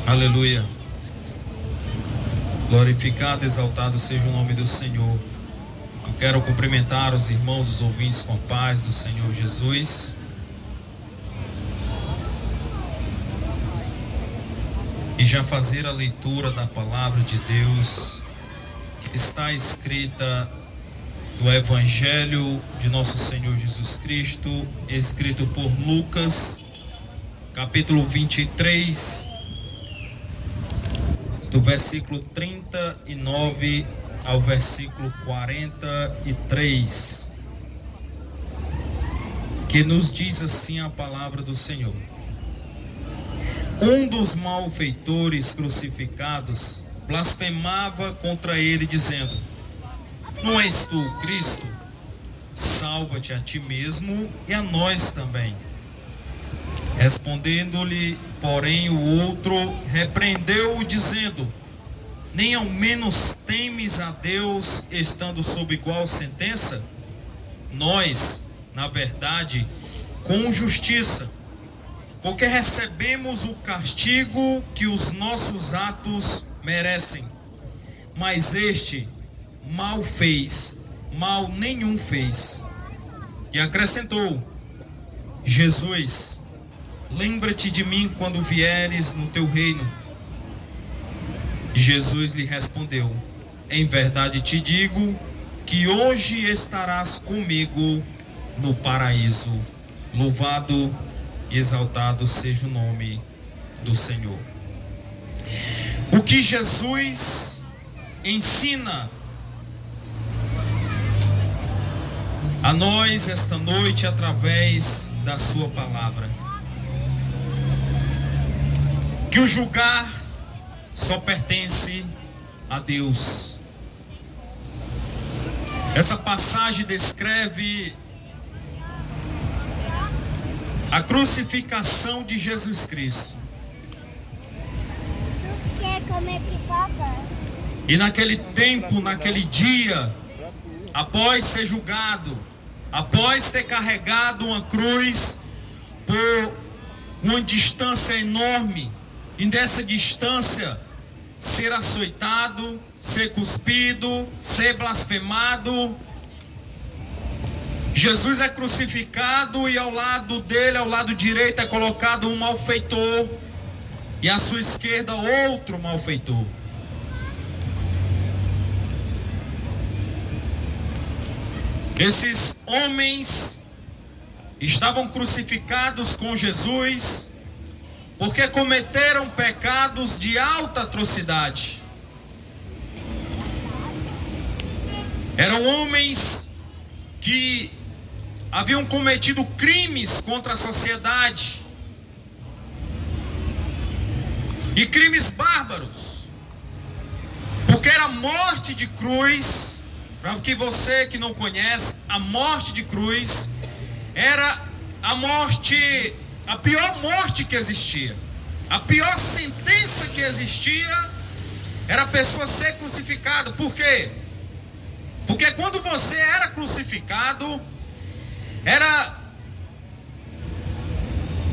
Aleluia. Glorificado, exaltado seja o nome do Senhor. Eu quero cumprimentar os irmãos, os ouvintes com a paz do Senhor Jesus. E já fazer a leitura da palavra de Deus que está escrita no Evangelho de nosso Senhor Jesus Cristo, escrito por Lucas, capítulo 23, do versículo 39 ao versículo 43, que nos diz assim a palavra do Senhor. Um dos malfeitores crucificados blasfemava contra ele, dizendo: Não és tu o Cristo? Salva-te a ti mesmo e a nós também. Respondendo-lhe, porém, o outro repreendeu-o, dizendo: Nem ao menos temes a Deus, estando sob igual sentença? Nós, na verdade, com justiça, porque recebemos o castigo que os nossos atos merecem. Mas este mal fez, mal nenhum fez. E acrescentou: Jesus, lembra-te de mim quando vieres no teu reino. E Jesus lhe respondeu: Em verdade te digo que hoje estarás comigo no paraíso. Louvado e exaltado seja o nome do Senhor. O que Jesus ensina a nós esta noite através da sua palavra: que o julgar só pertence a Deus. Essa passagem descreve a crucificação de Jesus Cristo. E naquele tempo, naquele dia, após ser julgado, após ter carregado uma cruz por uma distância enorme, e dessa distância ser açoitado, ser cuspido, ser blasfemado, Jesus é crucificado e ao lado dele, ao lado direito, é colocado um malfeitor e à sua esquerda outro malfeitor. Esses homens estavam crucificados com Jesus porque cometeram pecados de alta atrocidade. Eram homens que haviam cometido crimes contra a sociedade, e crimes bárbaros, porque era morte de cruz. Para que você que não conhece, a morte de cruz era a morte, a pior morte que existia, a pior sentença que existia era a pessoa ser crucificada. Por quê? Porque quando você era crucificado,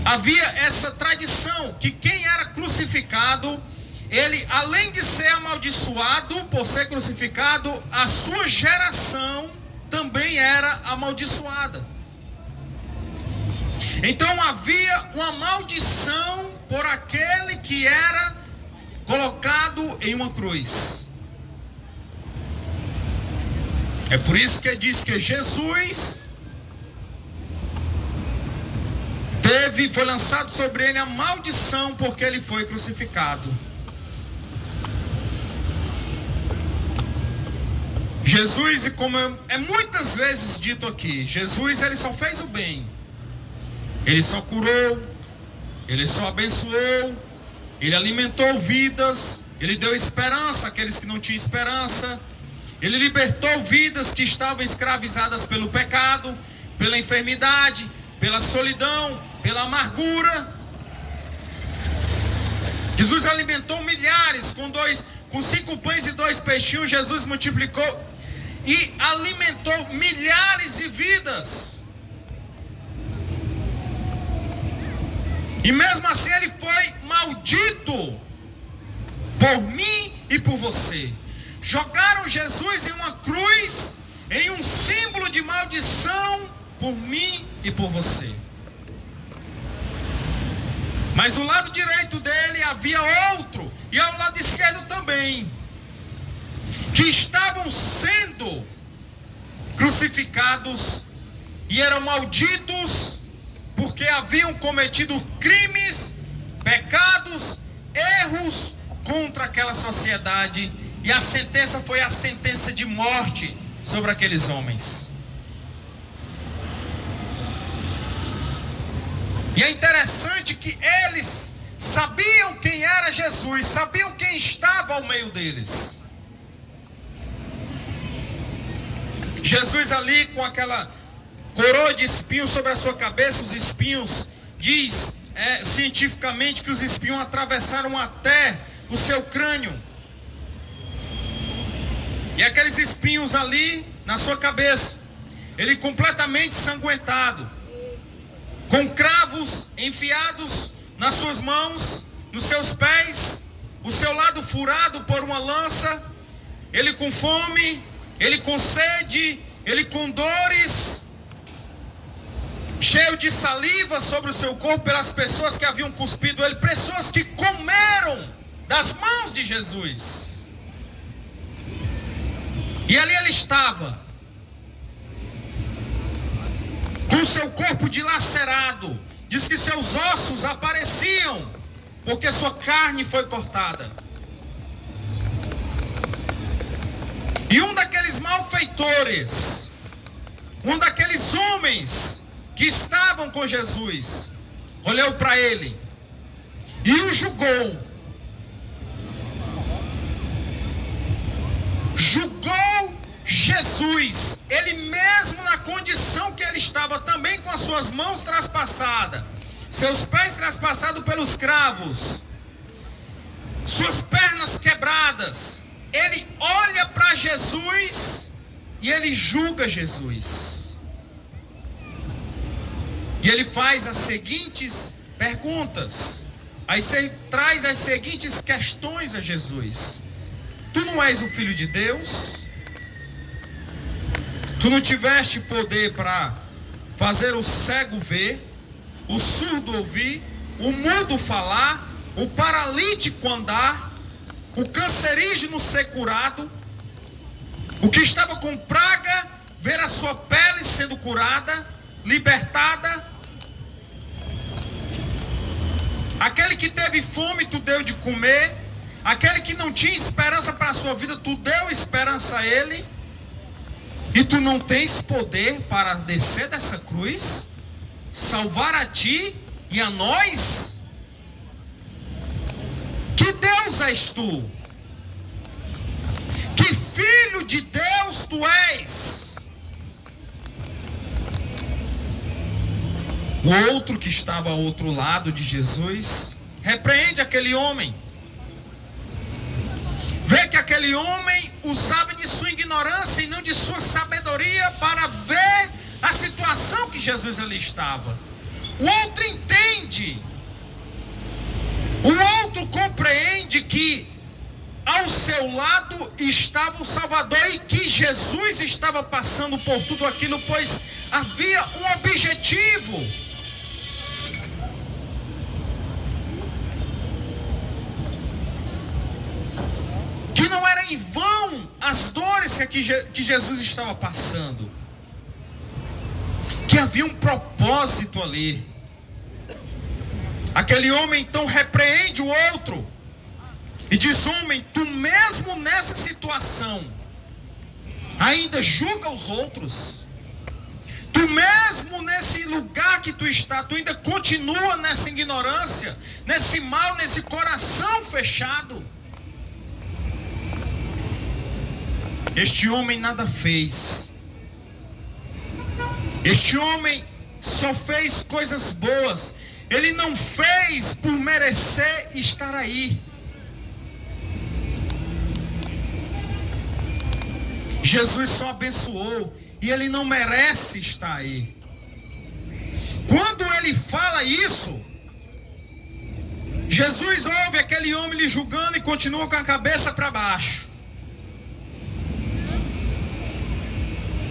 havia essa tradição que quem era crucificado, ele, além de ser amaldiçoado por ser crucificado, a sua geração também era amaldiçoada. Então havia uma maldição por aquele que era colocado em uma cruz. É por isso que diz que Jesus foi lançado sobre ele a maldição, porque ele foi crucificado. Jesus, e como é muitas vezes dito aqui, Jesus ele só fez o bem. Ele só curou, ele só abençoou, ele alimentou vidas, ele deu esperança àqueles que não tinham esperança, ele libertou vidas que estavam escravizadas pelo pecado, pela enfermidade, pela solidão, pela amargura. Jesus alimentou milhares com 5 pães e 2 peixinhos. Jesus multiplicou e alimentou milhares de vidas. E mesmo assim ele foi maldito por mim e por você. Jogaram Jesus em uma cruz, em um símbolo de maldição, por mim e por você. Mas do lado direito dele havia outro, e ao lado esquerdo também, que estavam sendo crucificados e eram malditos porque haviam cometido crimes, pecados, erros contra aquela sociedade, e a sentença foi a sentença de morte sobre aqueles homens. E é interessante que eles sabiam quem era Jesus, sabiam quem estava ao meio deles. Jesus ali com aquela coroa de espinhos sobre a sua cabeça, os espinhos, diz cientificamente que os espinhos atravessaram até o seu crânio. E aqueles espinhos ali na sua cabeça, ele completamente ensanguentado, com cravos enfiados nas suas mãos, nos seus pés, o seu lado furado por uma lança, ele com fome, ele com sede, ele com dores, cheio de saliva sobre o seu corpo pelas pessoas que haviam cuspido ele, pessoas que comeram das mãos de Jesus. E ali ele estava, com seu corpo dilacerado, diz que seus ossos apareciam, porque sua carne foi cortada. E um daqueles malfeitores, um daqueles homens que estavam com Jesus, olhou para ele e o julgou. Julgou Jesus, ele mesmo na condição que ele estava, também com as suas mãos traspassadas, seus pés traspassados pelos cravos, suas pernas quebradas. Ele olha para Jesus e ele julga Jesus. E ele faz as seguintes perguntas. Aí você traz as seguintes questões a Jesus: tu não és o Filho de Deus? Tu não tiveste poder para fazer o cego ver, o surdo ouvir, o mudo falar, o paralítico andar, o cancerígeno ser curado, o que estava com praga ver a sua pele sendo curada, libertada, aquele que teve fome tu deu de comer, aquele que não tinha esperança para a sua vida tu deu esperança a ele, e tu não tens poder para descer dessa cruz, salvar a ti e a nós? Que Deus és tu? Que filho de Deus tu és? O outro que estava ao outro lado de Jesus repreende aquele homem. Vê que aquele homem usava de sua ignorância e não de sua sabedoria para ver a situação que Jesus ali estava. O outro entende. O outro compreende que ao seu lado estava o Salvador e que Jesus estava passando por tudo aquilo, pois havia um objetivo. Que não era em vão as dores que Jesus estava passando. Que havia um propósito ali. Aquele homem então repreende o outro e diz: homem, tu mesmo nessa situação ainda julga os outros? Tu mesmo nesse lugar que tu está, tu ainda continua nessa ignorância, nesse mal, nesse coração fechado? Este homem nada fez. Este homem só fez coisas boas. Ele não fez por merecer estar aí. Jesus só abençoou e ele não merece estar aí. Quando ele fala isso, Jesus ouve aquele homem lhe julgando e continua com a cabeça para baixo,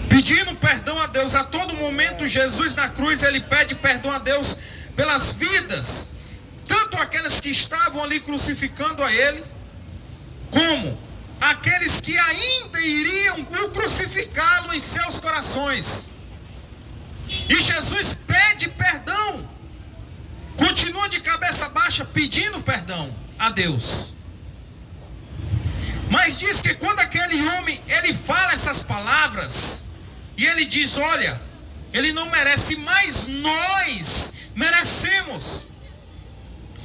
pedindo perdão a Deus. A todo momento Jesus na cruz, ele pede perdão a Deus pelas vidas, tanto aquelas que estavam ali crucificando a ele, como aqueles que ainda iriam o crucificá-lo em seus corações. E Jesus pede perdão, continua de cabeça baixa pedindo perdão a Deus. Mas diz que quando aquele homem, ele fala essas palavras, e ele diz, olha, ele não merece, mas nós merecemos.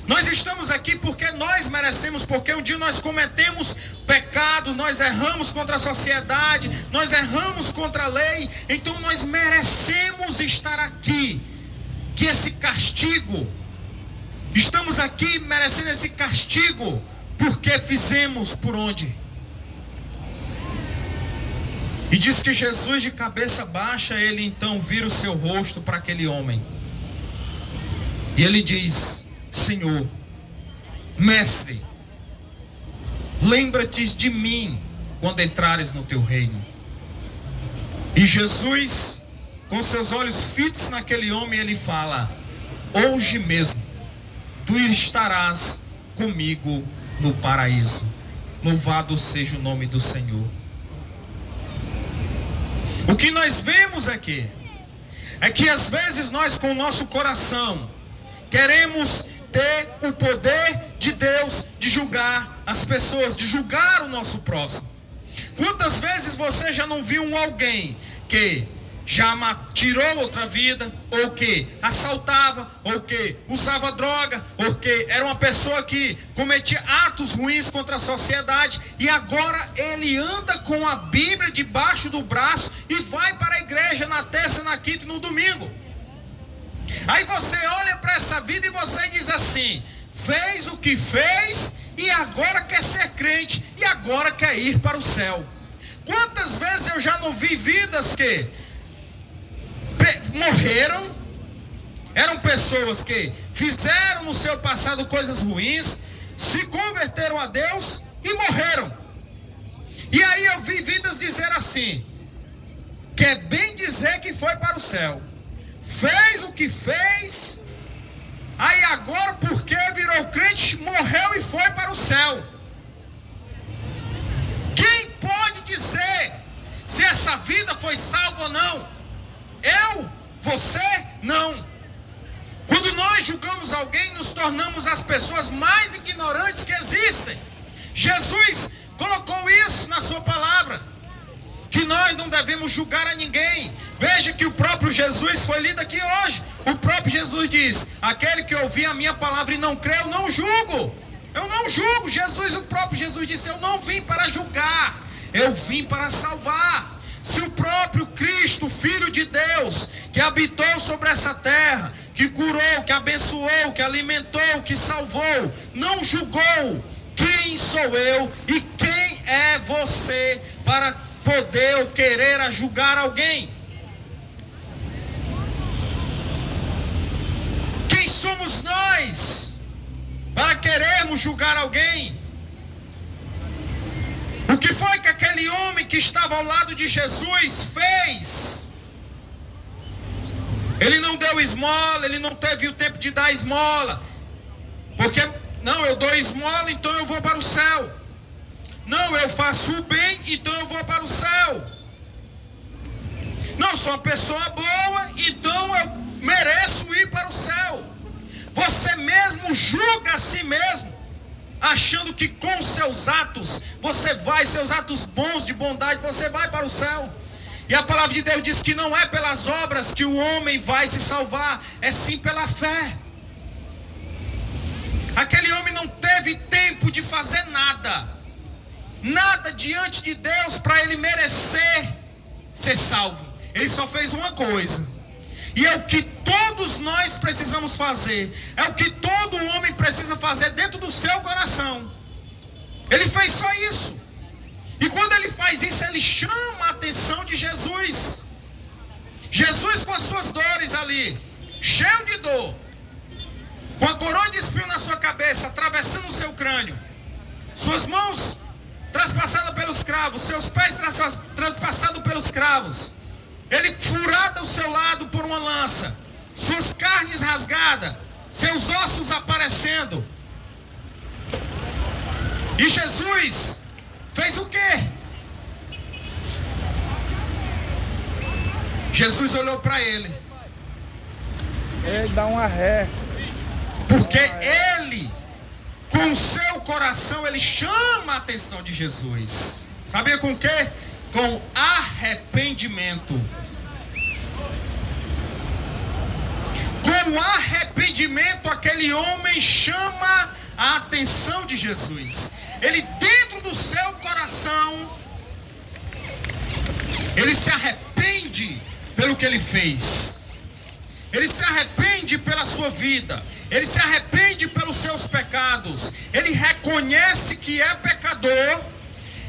Nós estamos aqui porque nós merecemos, porque um dia nós cometemos pecados, nós erramos contra a sociedade, nós erramos contra a lei, então nós merecemos estar aqui. Que esse castigo, estamos aqui merecendo esse castigo, porque fizemos por onde? E diz que Jesus, de cabeça baixa, ele então vira o seu rosto para aquele homem, e ele diz, Senhor, mestre, lembra-te de mim quando entrares no teu reino. E Jesus, com seus olhos fitos naquele homem, ele fala, hoje mesmo tu estarás comigo no paraíso. Louvado seja o nome do Senhor. O que nós vemos aqui é que às vezes nós, com o nosso coração, queremos ter o poder de Deus de julgar as pessoas, de julgar o nosso próximo. Quantas vezes você já não viu alguém que já tirou outra vida, ou que assaltava, ou que usava droga, ou que era uma pessoa que cometia atos ruins contra a sociedade, e agora ele anda com a Bíblia debaixo do braço e vai para a igreja na terça, na quinta e no domingo. Aí você olha para essa vida e você diz assim, fez o que fez e agora quer ser crente e agora quer ir para o céu. Quantas vezes eu já não vi vidas que morreram, eram pessoas que fizeram no seu passado coisas ruins, se converteram a Deus e morreram. E aí eu vi vidas dizer assim, quer bem dizer que foi para o céu, fez o que fez, aí agora porque virou crente, morreu e foi para o céu. Quem pode dizer se essa vida foi salva ou não? Eu? Você? Não. Quando nós julgamos alguém, nos tornamos as pessoas mais ignorantes que existem. Jesus colocou isso na sua palavra, que nós não devemos julgar a ninguém. Veja que o próprio Jesus foi lido aqui hoje. O próprio Jesus diz, aquele que ouvir a minha palavra e não crê, eu não julgo. Eu não julgo. O próprio Jesus disse, eu não vim para julgar, eu vim para salvar. Se o próprio Cristo, Filho de Deus, que habitou sobre essa terra, que curou, que abençoou, que alimentou, que salvou, não julgou, quem sou eu e quem é você para poder ou querer julgar alguém? Quem somos nós para querermos julgar alguém? O que foi que aquele homem que estava ao lado de Jesus fez? Ele não deu esmola, ele não teve o tempo de dar esmola, porque não, eu dou esmola, então eu vou para o céu. Não, eu faço o bem, então eu vou para o céu. Não, sou uma pessoa boa, então eu mereço ir para o céu. Você mesmo julga a si mesmo, achando que com seus atos, seus atos bons de bondade, você vai para o céu. E a palavra de Deus diz que não é pelas obras que o homem vai se salvar, é sim pela fé. Aquele homem não teve tempo de fazer nada diante de Deus para ele merecer ser salvo. Ele só fez uma coisa, e é o que todos nós precisamos fazer, é o que todo homem precisa fazer dentro do seu coração. Ele fez só isso. E quando ele faz isso, ele chama a atenção de Jesus. Jesus com as suas dores ali, cheio de dor, com a coroa de espinho na sua cabeça, atravessando o seu crânio, suas mãos traspassadas pelos cravos, seus pés traspassados pelos cravos, ele furado ao seu lado por uma lança, suas carnes rasgadas, seus ossos aparecendo. E Jesus fez o quê? Jesus olhou para ele. Ele dá uma ré. Porque ele, com o seu coração, ele chama a atenção de Jesus. Sabia com o quê? Com arrependimento. Com arrependimento, aquele homem chama a atenção de Jesus. Ele, dentro do seu coração, ele se arrepende pelo que ele fez. Ele se arrepende pela sua vida. Ele se arrepende pelos seus pecados. Ele reconhece que é pecador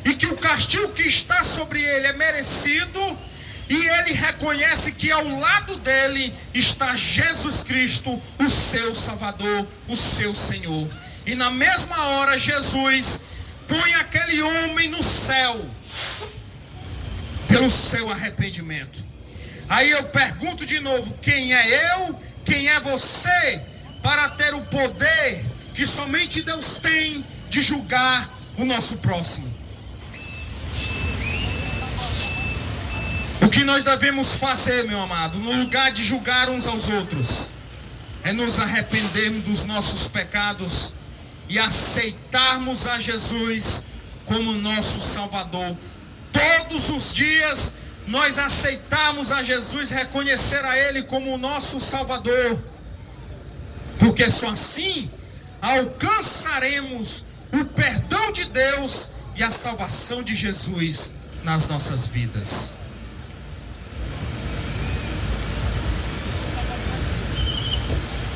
e que o castigo que está sobre ele é merecido. E ele reconhece que ao lado dele está Jesus Cristo, o seu Salvador, o seu Senhor. E na mesma hora Jesus põe aquele homem no céu pelo seu arrependimento. Aí eu pergunto de novo: quem é eu, quem é você, para ter o poder que somente Deus tem de julgar o nosso próximo? O que nós devemos fazer, meu amado, no lugar de julgar uns aos outros, é nos arrependermos dos nossos pecados e aceitarmos a Jesus como nosso Salvador. Todos os dias nós aceitarmos a Jesus, reconhecer a Ele como o nosso Salvador, porque só assim alcançaremos o perdão de Deus e a salvação de Jesus nas nossas vidas.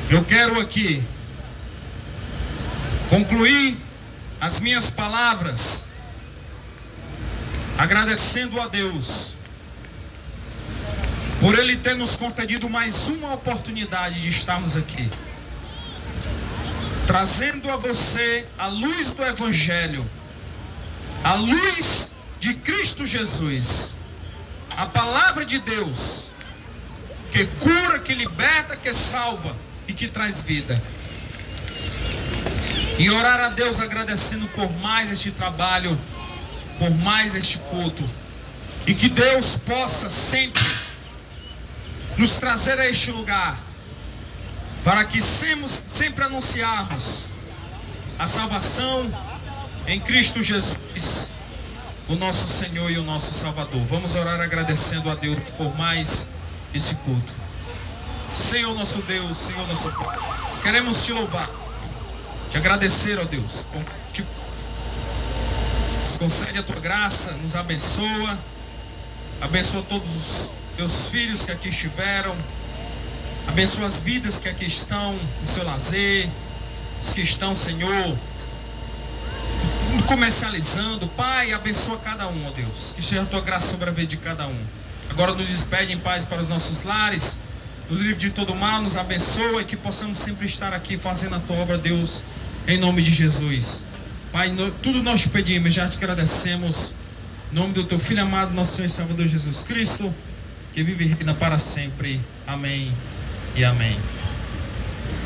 Eu quero aqui concluir as minhas palavras agradecendo a Deus por Ele ter nos concedido mais uma oportunidade de estarmos aqui, trazendo a você a luz do Evangelho, a luz de Cristo Jesus, a palavra de Deus, que cura, que liberta, que salva e que traz vida. E orar a Deus agradecendo por mais este trabalho, por mais este culto, e que Deus possa sempre nos trazer a este lugar, para que sempre anunciarmos a salvação em Cristo Jesus, o nosso Senhor e o nosso Salvador. Vamos orar agradecendo a Deus por mais esse culto. Senhor nosso Deus, Senhor nosso Pai, nós queremos te louvar, te agradecer, ó Deus, que nos concede a tua graça, nos abençoa, abençoa todos os teus filhos que aqui estiveram, abençoa as vidas que aqui estão no seu lazer, os que estão, Senhor, comercializando. Pai, abençoa cada um, ó Deus, que seja a tua graça sobre a vida de cada um. Agora nos despede em paz para os nossos lares, nos livre de todo mal, nos abençoa e que possamos sempre estar aqui fazendo a tua obra, Deus, em nome de Jesus. Pai, tudo nós te pedimos, já te agradecemos, em nome do teu Filho amado, nosso Senhor e Salvador Jesus Cristo, que vive e reina para sempre. Amém e amém.